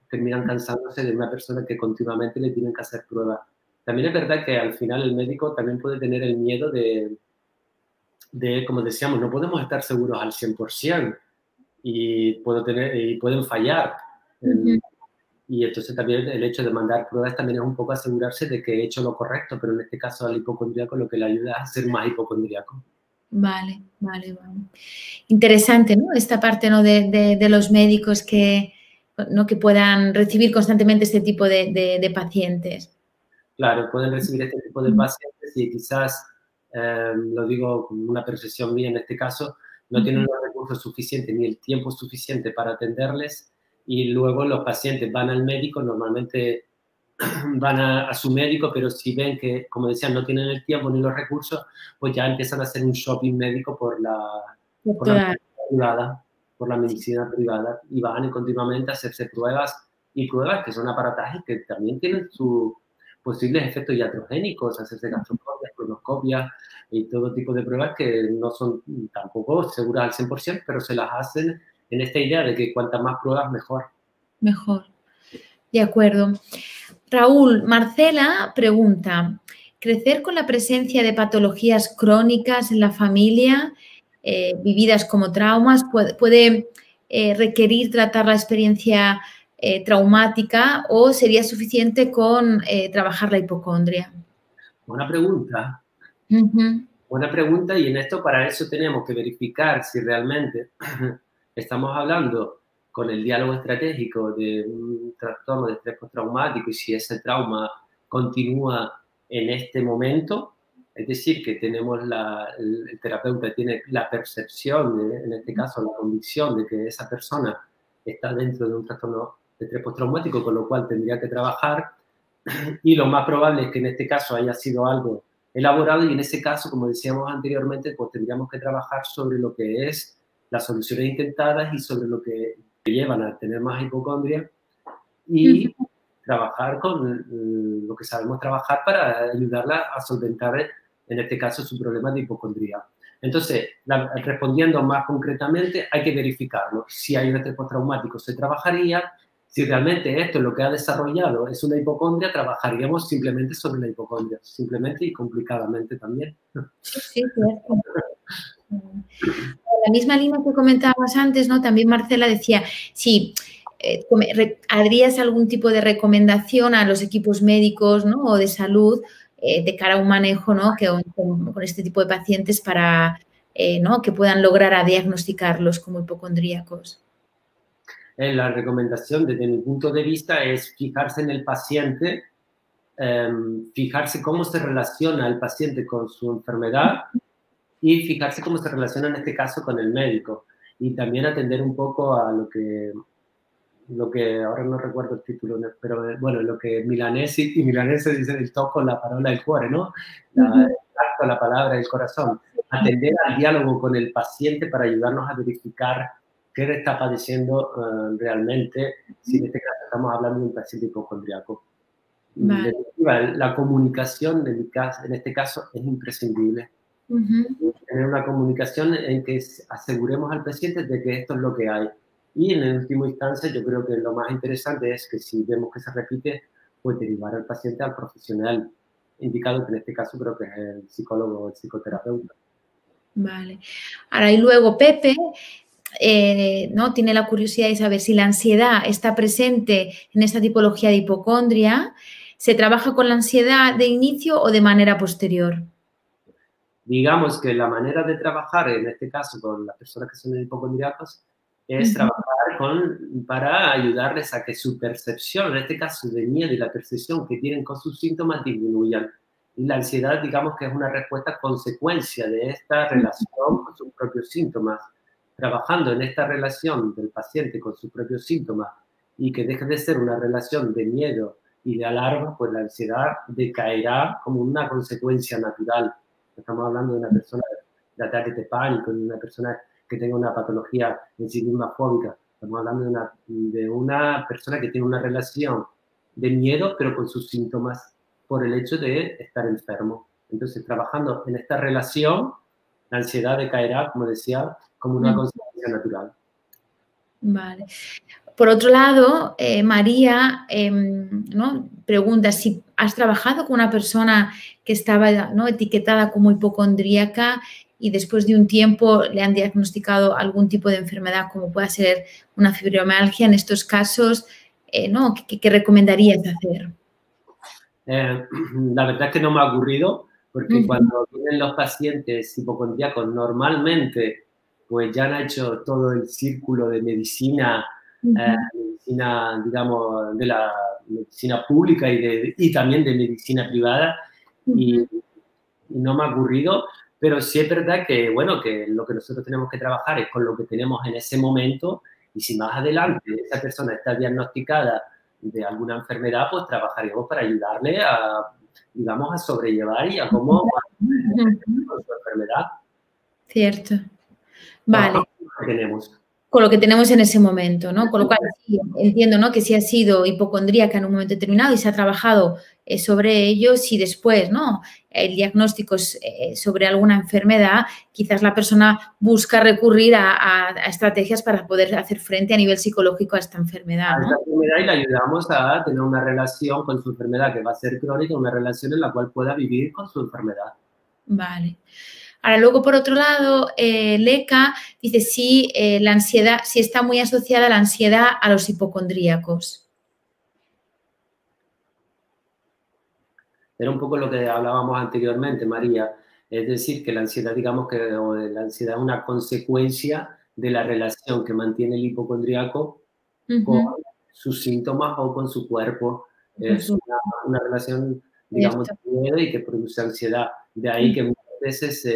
terminan cansándose de una persona que continuamente le tienen que hacer pruebas. También es verdad que al final el médico también puede tener el miedo de como decíamos, no podemos estar seguros al 100% y pueden fallar. Y entonces también el hecho de mandar pruebas también es un poco asegurarse de que he hecho lo correcto, pero en este caso al hipocondríaco lo que le ayuda es a ser más hipocondríaco. Vale. Interesante, ¿no? Esta parte, ¿no? de los médicos que, ¿no? que puedan recibir constantemente este tipo de pacientes. Claro, pueden recibir este tipo de pacientes y quizás, lo digo con una percepción mía en este caso, no tienen los recursos suficientes ni el tiempo suficiente para atenderles, y luego los pacientes van al médico, normalmente van a su médico, pero si ven que, como decían, no tienen el tiempo ni los recursos, pues ya empiezan a hacer un shopping médico por la privada, por la medicina privada, y van continuamente a hacerse pruebas, y pruebas que son aparatajes que también tienen sus posibles efectos iatrogénicos, hacerse gastroscopias, colonoscopias y todo tipo de pruebas que no son tampoco seguras al 100%, pero se las hacen en esta idea de que cuantas más pruebas, mejor. Mejor. De acuerdo. Raúl, Marcela pregunta, ¿crecer con la presencia de patologías crónicas en la familia, vividas como traumas, puede requerir tratar la experiencia traumática, o sería suficiente con trabajar la hipocondria? Buena pregunta. Buena pregunta, y en esto, para eso tenemos que verificar si realmente estamos hablando con el diálogo estratégico de un trastorno de estrés postraumático y si ese trauma continúa en este momento. Es decir, que tenemos el terapeuta tiene la percepción, en este caso la convicción de que esa persona está dentro de un trastorno de estrés postraumático, con lo cual tendría que trabajar, y lo más probable es que en este caso haya sido algo elaborado, y en ese caso, como decíamos anteriormente, pues tendríamos que trabajar sobre lo que es las soluciones intentadas y sobre lo que llevan a tener más hipocondria, y trabajar con lo que sabemos trabajar para ayudarla a solventar, en este caso, su problema de hipocondría. Entonces, respondiendo más concretamente, hay que verificarlo. Si hay un estrés postraumático, se trabajaría. Si realmente esto es lo que ha desarrollado es una hipocondria, trabajaríamos simplemente sobre la hipocondria, simplemente y complicadamente también. Sí, cierto. La misma línea que comentábamos antes, ¿no? También Marcela decía, sí, ¿harías algún tipo de recomendación a los equipos médicos, ¿no? o de salud de cara a un manejo, ¿no? con este tipo de pacientes para ¿no? que puedan lograr a diagnosticarlos como hipocondríacos? La recomendación, desde mi punto de vista, es fijarse en el paciente, fijarse cómo se relaciona el paciente con su enfermedad y fijarse cómo se relaciona en este caso con el médico, y también atender un poco a lo que lo que, ahora no recuerdo el título, pero bueno, lo que milanesi y milanese dicen il tocco la parola del cuore, ¿no? El tacto, la palabra, el corazón. Atender al diálogo con el paciente para ayudarnos a verificar qué le está padeciendo realmente, si en este caso estamos hablando de un paciente hipocondriaco. Vale. La comunicación en este caso es imprescindible. Tener una comunicación en que aseguremos al paciente de que esto es lo que hay. Y en última instancia, yo creo que lo más interesante es que si vemos que se repite, pues derivar al paciente al profesional indicado, que en este caso creo que es el psicólogo o el psicoterapeuta. Vale. Ahora, y luego Pepe, ¿no? Tiene la curiosidad de saber si la ansiedad está presente en esta tipología de hipocondria. ¿Se trabaja con la ansiedad de inicio o de manera posterior? Digamos que la manera de trabajar, en este caso con las personas que son hipocondriacos, es trabajar para ayudarles a que su percepción, en este caso de miedo y la percepción que tienen con sus síntomas disminuyan. Y la ansiedad, digamos que es una respuesta consecuencia de esta relación con sus propios síntomas. Trabajando en esta relación del paciente con sus propios síntomas y que deje de ser una relación de miedo y de alarma, pues la ansiedad decaerá como una consecuencia natural. Estamos hablando de una persona de ataques de pánico, de una persona que tenga una patología en sí misma fóbica. Estamos hablando de una persona que tiene una relación de miedo, pero con sus síntomas por el hecho de estar enfermo. Entonces, trabajando en esta relación, la ansiedad decaerá, como decía, como una consecuencia natural. Vale. Por otro lado, María ¿no? pregunta si has trabajado con una persona que estaba, ¿no? etiquetada como hipocondríaca y después de un tiempo le han diagnosticado algún tipo de enfermedad como pueda ser una fibromialgia. En estos casos, ¿no? ¿Qué recomendarías hacer? La verdad es que no me ha ocurrido, porque cuando vienen los pacientes hipocondríacos normalmente pues ya han hecho todo el círculo de medicina, medicina, digamos, de la medicina pública y también de medicina privada, y no me ha ocurrido, pero sí es verdad que, bueno, que lo que nosotros tenemos que trabajar es con lo que tenemos en ese momento, y si más adelante esa persona está diagnosticada de alguna enfermedad, pues trabajaremos para ayudarle a, digamos, a sobrellevar y a cómo con su enfermedad. Cierto. Vale. Tenemos. Con lo que tenemos en ese momento, ¿no? Con lo cual sí, entiendo, ¿no? Que si ha sido hipocondríaca en un momento determinado y se ha trabajado sobre ello, si después, ¿no? El diagnóstico es sobre alguna enfermedad, quizás la persona busca recurrir a estrategias para poder hacer frente a nivel psicológico a esta enfermedad, ¿no? A esta enfermedad, y le ayudamos a tener una relación con su enfermedad que va a ser crónica, una relación en la cual pueda vivir con su enfermedad. Vale. Ahora, luego, por otro lado, Leca dice si la ansiedad, si está muy asociada la ansiedad a los hipocondríacos. Era un poco lo que hablábamos anteriormente, María. Es decir, que la ansiedad, digamos que la ansiedad es una consecuencia de la relación que mantiene el hipocondríaco con sus síntomas o con su cuerpo. Es una relación, digamos, de miedo y que produce ansiedad. De ahí que muchas veces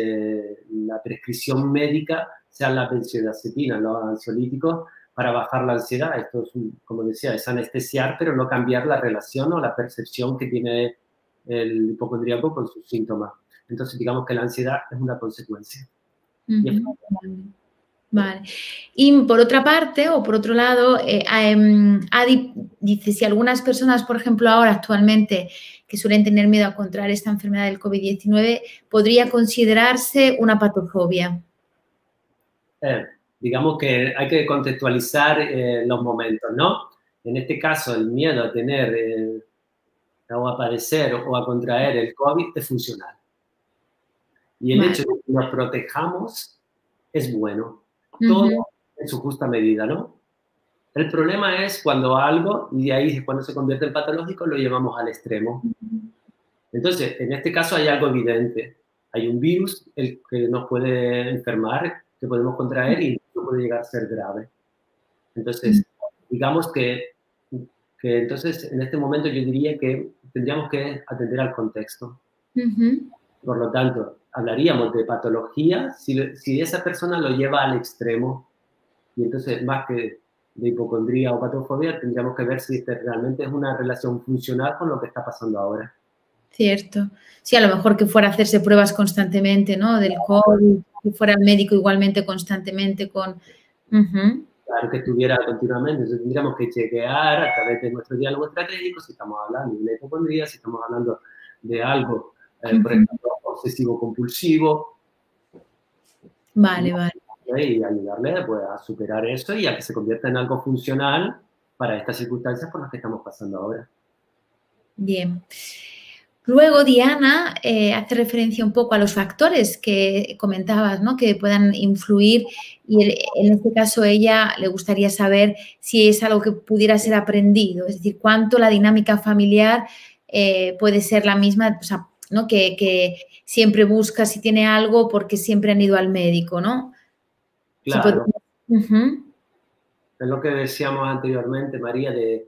la prescripción médica sea la benzodiazepina, los ansiolíticos, para bajar la ansiedad. Esto es, como decía, es anestesiar, pero no cambiar la relación o la percepción que tiene el hipocondríaco con sus síntomas. Entonces, digamos que la ansiedad es una consecuencia. Vale. Y por otra parte, o por otro lado, Adi dice, si algunas personas, por ejemplo, ahora actualmente, que suelen tener miedo a contraer esta enfermedad del COVID-19, podría considerarse una patofobia. Digamos que hay que contextualizar los momentos, ¿no? En este caso, el miedo a tener o a padecer o a contraer el COVID es funcional. Y el hecho de que nos protejamos es bueno. Todo en su justa medida, ¿no? El problema es cuando algo, y de ahí cuando se convierte en patológico, lo llevamos al extremo. Entonces, en este caso hay algo evidente. Hay un virus el que nos puede enfermar, que podemos contraer y no puede llegar a ser grave. Entonces, digamos que entonces en este momento yo diría que tendríamos que atender al contexto. Por lo tanto, hablaríamos de patología si esa persona lo lleva al extremo. Y entonces, más que hipocondría o patofobia, tendríamos que ver si realmente es una relación funcional con lo que está pasando ahora. Cierto. Sí, a lo mejor que fuera a hacerse pruebas constantemente, ¿no? Del COVID, que fuera al médico igualmente constantemente con... Claro, que estuviera continuamente. Entonces tendríamos que chequear a través de nuestro diálogo estratégico si estamos hablando de una hipocondría, si estamos hablando de algo, por ejemplo, obsesivo-compulsivo. Vale, vale. Y ayudarle pues, a superar eso y a que se convierta en algo funcional para estas circunstancias por las que estamos pasando ahora. Bien. Luego, Diana hace referencia un poco a los factores que comentabas, ¿no? Que puedan influir y en este caso ella le gustaría saber si es algo que pudiera ser aprendido, es decir, cuánto la dinámica familiar puede ser la misma, o sea, ¿no? Que siempre busca si tiene algo porque siempre han ido al médico, ¿no? Claro. Es lo que decíamos anteriormente, María, de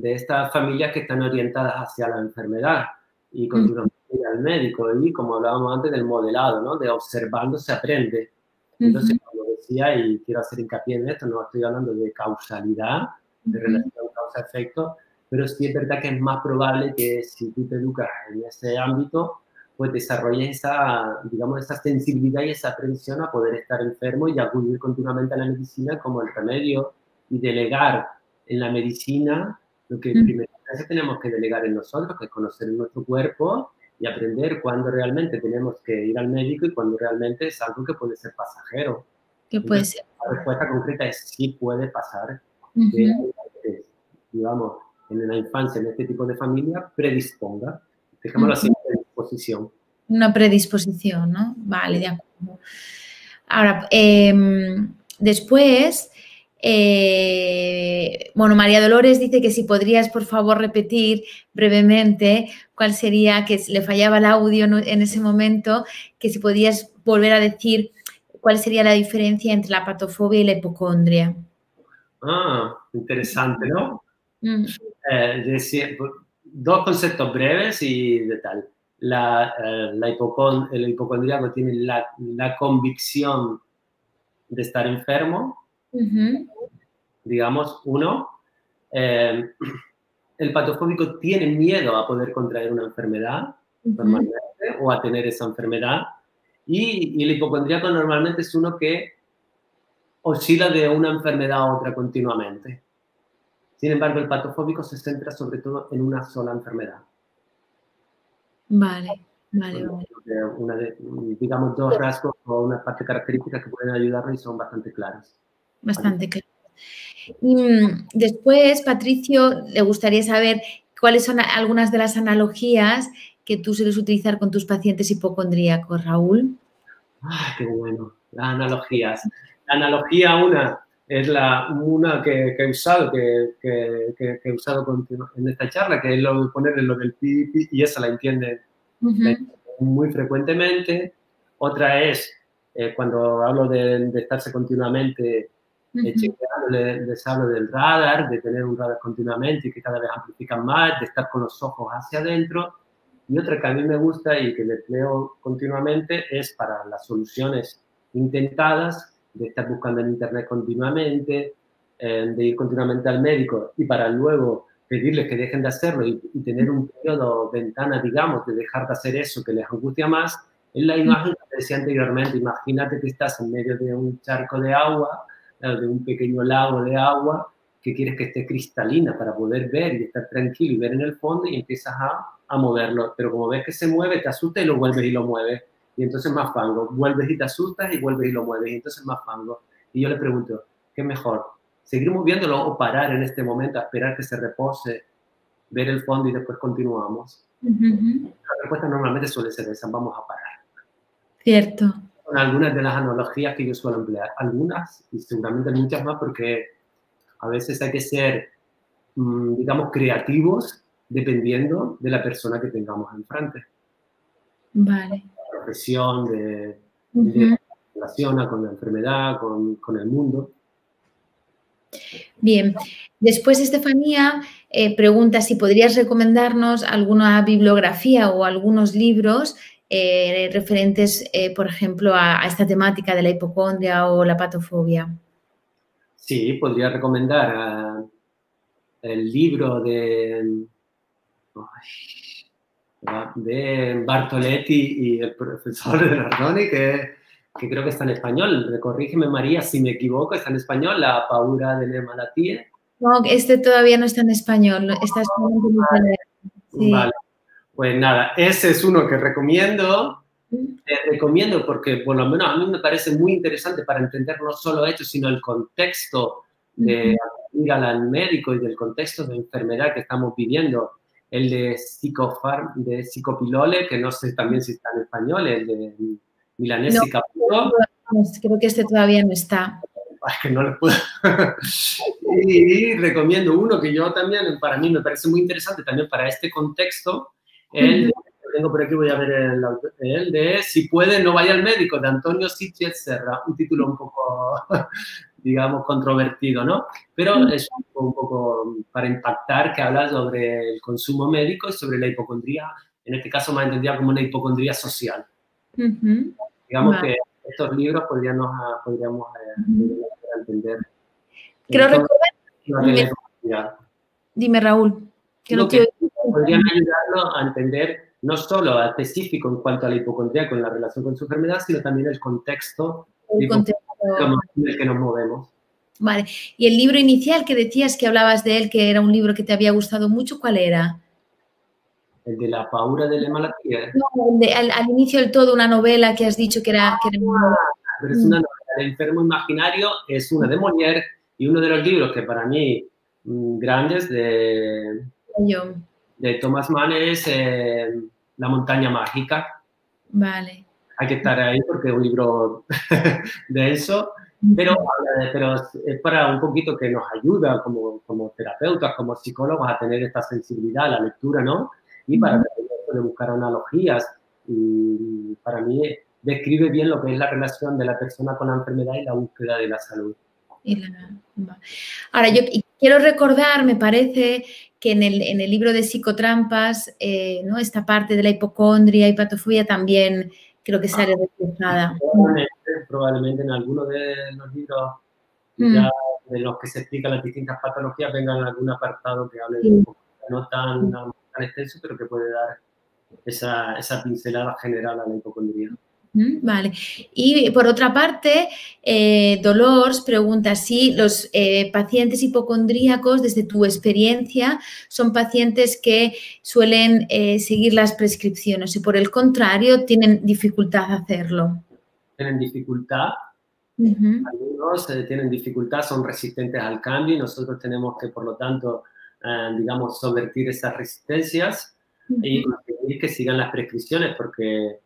estas familias que están orientadas hacia la enfermedad y continuamente ir al médico. Y como hablábamos antes del modelado, ¿no? De observando se aprende. Entonces, como decía, y quiero hacer hincapié en esto, no estoy hablando de causalidad, de relación causa-efecto, pero sí es verdad que es más probable que si tú te educas en ese ámbito, pues desarrolles esa, digamos, esa sensibilidad y esa aprensión a poder estar enfermo y acudir continuamente a la medicina como el remedio y delegar en la medicina lo que primero tenemos que delegar en nosotros, que es conocer nuestro cuerpo y aprender cuándo realmente tenemos que ir al médico y cuándo realmente es algo que puede ser pasajero. ¿Qué puede ser? La respuesta concreta es sí puede pasar. Que, digamos, en la infancia, en este tipo de familia, predisponga. Dejémoslo así, predisposición. Una predisposición, ¿no? Vale, de acuerdo. Ahora, después, bueno, María Dolores dice que si podrías, por favor, repetir brevemente cuál sería, que le fallaba el audio en ese momento, que si podías volver a decir cuál sería la diferencia entre la patofobia y la hipocondria. Ah, interesante, ¿no? Dos conceptos breves y de tal. El hipocondríaco tiene la convicción de estar enfermo, digamos, uno. El patofóbico tiene miedo a poder contraer una enfermedad, normalmente, o a tener esa enfermedad. Y el hipocondríaco normalmente es uno que oscila de una enfermedad a otra continuamente. Sin embargo, el patofóbico se centra sobre todo en una sola enfermedad. Vale, vale. Digamos, dos rasgos o una parte característica que pueden ayudarnos y son bastante claros. Bastante claro. Y después, Patricio, le gustaría saber cuáles son algunas de las analogías que tú sueles utilizar con tus pacientes hipocondríacos, Raúl. ¡Ay, qué bueno! Las analogías. La analogía una es una que he usado, he usado en esta charla, que es lo de ponerle lo del pi, y esa la entienden muy frecuentemente. Otra es cuando hablo de estarse continuamente chequeando, les hablo del radar, de tener un radar continuamente y que cada vez amplifican más, de estar con los ojos hacia adentro. Y otra que a mí me gusta y que le empleo continuamente es para las soluciones intentadas, de estar buscando en internet continuamente, de ir continuamente al médico y para luego pedirles que dejen de hacerlo y tener un periodo, ventana, digamos, de dejar de hacer eso que les angustia más. Es la imagen que decía anteriormente. Imagínate que estás en medio de un charco de agua, de un pequeño lago de agua, que quieres que esté cristalina para poder ver y estar tranquilo y ver en el fondo y empiezas a moverlo. Pero como ves que se mueve, te asusta y lo vuelves y lo mueves. Y entonces más fango. Vuelves y te asustas y vuelves y lo mueves. Y entonces más fango. Y yo le pregunto, ¿qué es mejor? ¿Seguir moviéndolo o parar en este momento a esperar que se repose, ver el fondo y después continuamos? La respuesta normalmente suele ser esa, vamos a parar. Cierto. Son algunas de las analogías que yo suelo emplear. Algunas, y seguramente muchas más, porque a veces hay que ser, digamos, creativos dependiendo de la persona que tengamos enfrente. Vale. La profesión, de relaciona con la enfermedad, con el mundo. Bien. Después, Estefanía pregunta si podrías recomendarnos alguna bibliografía o algunos libros referentes, por ejemplo, a esta temática de la hipocondria o la patofobia. Sí, podría recomendar el libro de Bartoletti y el profesor de Nardoni, que creo que está en español. Corrígeme, María, si me equivoco, está en español, La paura delle malattie. No, este todavía no está en español, está solamente en italiano. Sí. Vale, pues nada, ese es uno que recomiendo. Recomiendo porque por lo menos a mí me parece muy interesante para entender no solo hechos, sino el contexto de ir al médico y del contexto de enfermedad que estamos viviendo. El de Psicopilole, que no sé también si está en español, el de Milanesi Caputo. Creo que este todavía no está. Es que no le puedo. Y recomiendo uno que yo también, para mí me parece muy interesante también para este contexto, el tengo por aquí, voy a ver el de Si puede, no vaya al médico, de Antonio Sitges Serra, un título un poco, digamos, controvertido, ¿no? Pero es un poco para impactar, que habla sobre el consumo médico y sobre la hipocondría, en este caso más entendida como una hipocondría social. Digamos que estos libros podríamos entender. Quiero recordar. Dime, Raúl. Que no te... Podrían ayudarlo a entender no solo a específico en cuanto a la hipocondría con la relación con su enfermedad, sino también el contexto en el que nos movemos. Vale. Y el libro inicial que decías que hablabas de él, que era un libro que te había gustado mucho, ¿cuál era? El de La paura delle malattie. No, al inicio del todo, una novela que has dicho que era pero es una novela. El enfermo imaginario es una de Molière y uno de los libros que para mí grandes de Thomas Mann es La montaña mágica. Vale. Hay que estar ahí porque es un libro denso, pero es para un poquito que nos ayuda como terapeutas, como psicólogos a tener esta sensibilidad a la lectura, ¿no? Y para de buscar analogías. Y para mí describe bien lo que es la relación de la persona con la enfermedad y la búsqueda de la salud. Ahora, yo quiero recordar, me parece, que en el libro de Psicotrampas, ¿no? Esta parte de la hipocondria y patofobia también creo que sale reflejada. Probablemente en algunos de los libros ya de los que se explican las distintas patologías vengan algún apartado que hable de hipocondria, no tan extenso, pero que puede dar esa pincelada general a la hipocondría. Vale. Y por otra parte, Dolores pregunta si los pacientes hipocondríacos, desde tu experiencia, son pacientes que suelen seguir las prescripciones y por el contrario tienen dificultad a hacerlo. Tienen dificultad. Algunos tienen dificultad, son resistentes al cambio y nosotros tenemos que, por lo tanto, digamos, subvertir esas resistencias y conseguir que sigan las prescripciones, porque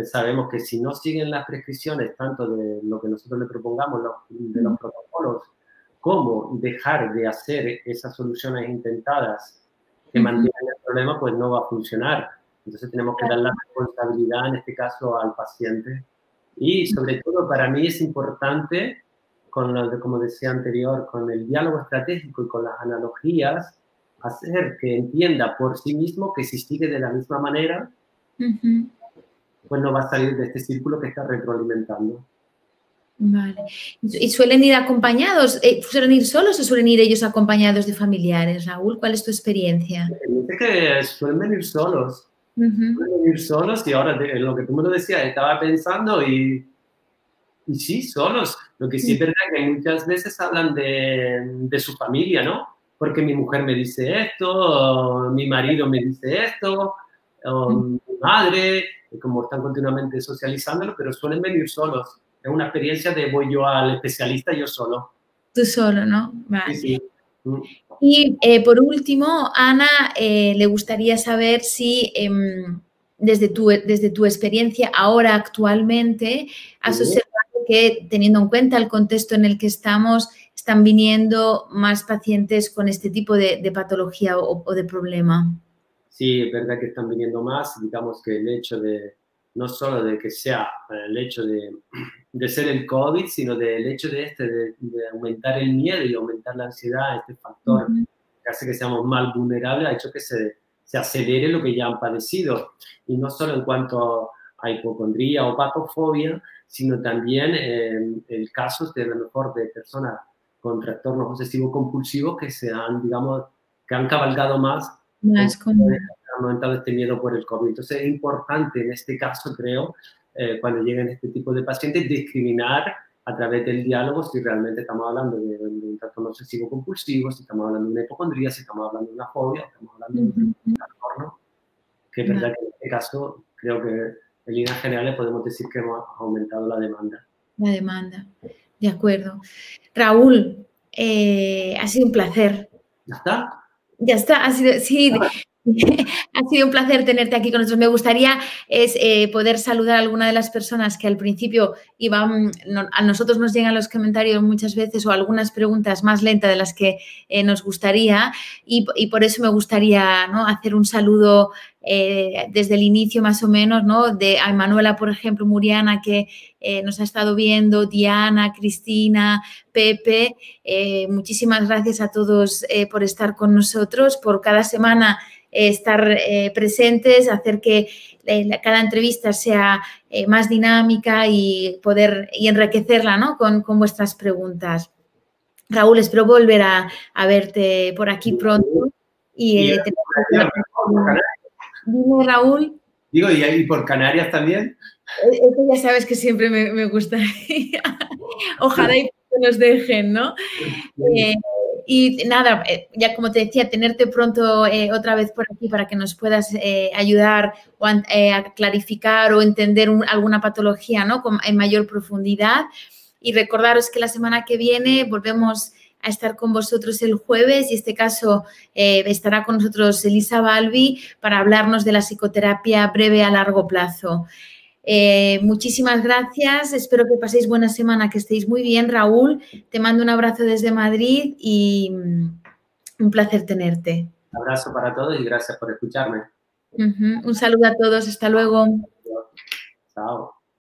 sabemos que si no siguen las prescripciones, tanto de lo que nosotros le propongamos, de los protocolos, como dejar de hacer esas soluciones intentadas que mantienen el problema, pues no va a funcionar. Entonces tenemos que dar la responsabilidad, en este caso, al paciente. Y sobre todo para mí es importante, como decía anterior, con el diálogo estratégico y con las analogías, hacer que entienda por sí mismo que si sigue de la misma manera, pues no va a salir de este círculo que está retroalimentando. Vale. ¿Y suelen ir acompañados? ¿Suelen ir solos o suelen ir ellos acompañados de familiares? Raúl, ¿cuál es tu experiencia? Dice que suelen venir solos. Suelen venir solos y ahora en lo que tú me lo decías, estaba pensando y sí, solos. Lo que sí es verdad que muchas veces hablan de su familia, ¿no? Porque mi mujer me dice esto, o mi marido me dice esto, o mi madre, como están continuamente socializándolo, pero suelen venir solos. Es una experiencia de voy yo al especialista yo solo. Tú solo, ¿no? Vale. Sí, sí. Y por último, Ana, le gustaría saber si desde tu experiencia ahora actualmente has observado que, teniendo en cuenta el contexto en el que estamos, están viniendo más pacientes con este tipo de patología o de problema. Sí, es verdad que están viniendo más. Digamos que el hecho de, no solo de que sea el hecho de ser el COVID, sino del hecho de aumentar el miedo y aumentar la ansiedad, este factor que hace que seamos más vulnerables, ha hecho que se acelere lo que ya han padecido. Y no solo en cuanto a hipocondría o patofobia, sino también el caso de a lo mejor de personas con trastornos obsesivo-compulsivos que se han, digamos, que han cabalgado más como... han aumentado este miedo por el COVID. Entonces es importante en este caso, creo, cuando lleguen este tipo de pacientes, discriminar a través del diálogo si realmente estamos hablando de un trastorno obsesivo-compulsivo, si estamos hablando de una hipocondría, si estamos hablando de una fobia, estamos hablando de un trastorno, que es verdad que en este caso creo que en líneas generales podemos decir que hemos aumentado la demanda. La demanda, de acuerdo. Raúl, ha sido un placer. ¿Ya está? Ya está, ha sido, sí, ha sido un placer tenerte aquí con nosotros. Me gustaría poder saludar a alguna de las personas que al principio iban, a nosotros nos llegan los comentarios muchas veces o algunas preguntas más lentas de las que nos gustaría y por eso me gustaría, ¿no?, hacer un saludo desde el inicio más o menos, ¿no?, de a Manuela, por ejemplo, Muriana, que nos ha estado viendo, Diana, Cristina, Pepe. Muchísimas gracias a todos por estar con nosotros, por cada semana estar presentes, hacer que cada entrevista sea más dinámica y poder enriquecerla, ¿no?, con vuestras preguntas. Raúl, espero volver a verte por aquí pronto. Dime, Raúl. Digo, ¿y por Canarias también? Eso ya sabes que siempre me gustaría. Ojalá y nos dejen, ¿no? Y nada, ya como te decía, tenerte pronto otra vez por aquí para que nos puedas ayudar o a clarificar o entender alguna patología, ¿no?, en mayor profundidad. Y recordaros que la semana que viene volvemos a estar con vosotros el jueves y en este caso estará con nosotros Elisa Balbi para hablarnos de la psicoterapia breve a largo plazo. Muchísimas gracias, espero que paséis buena semana, que estéis muy bien. Raúl, te mando un abrazo desde Madrid y un placer tenerte. Un abrazo para todos y gracias por escucharme. Un saludo a todos, hasta luego. Chao.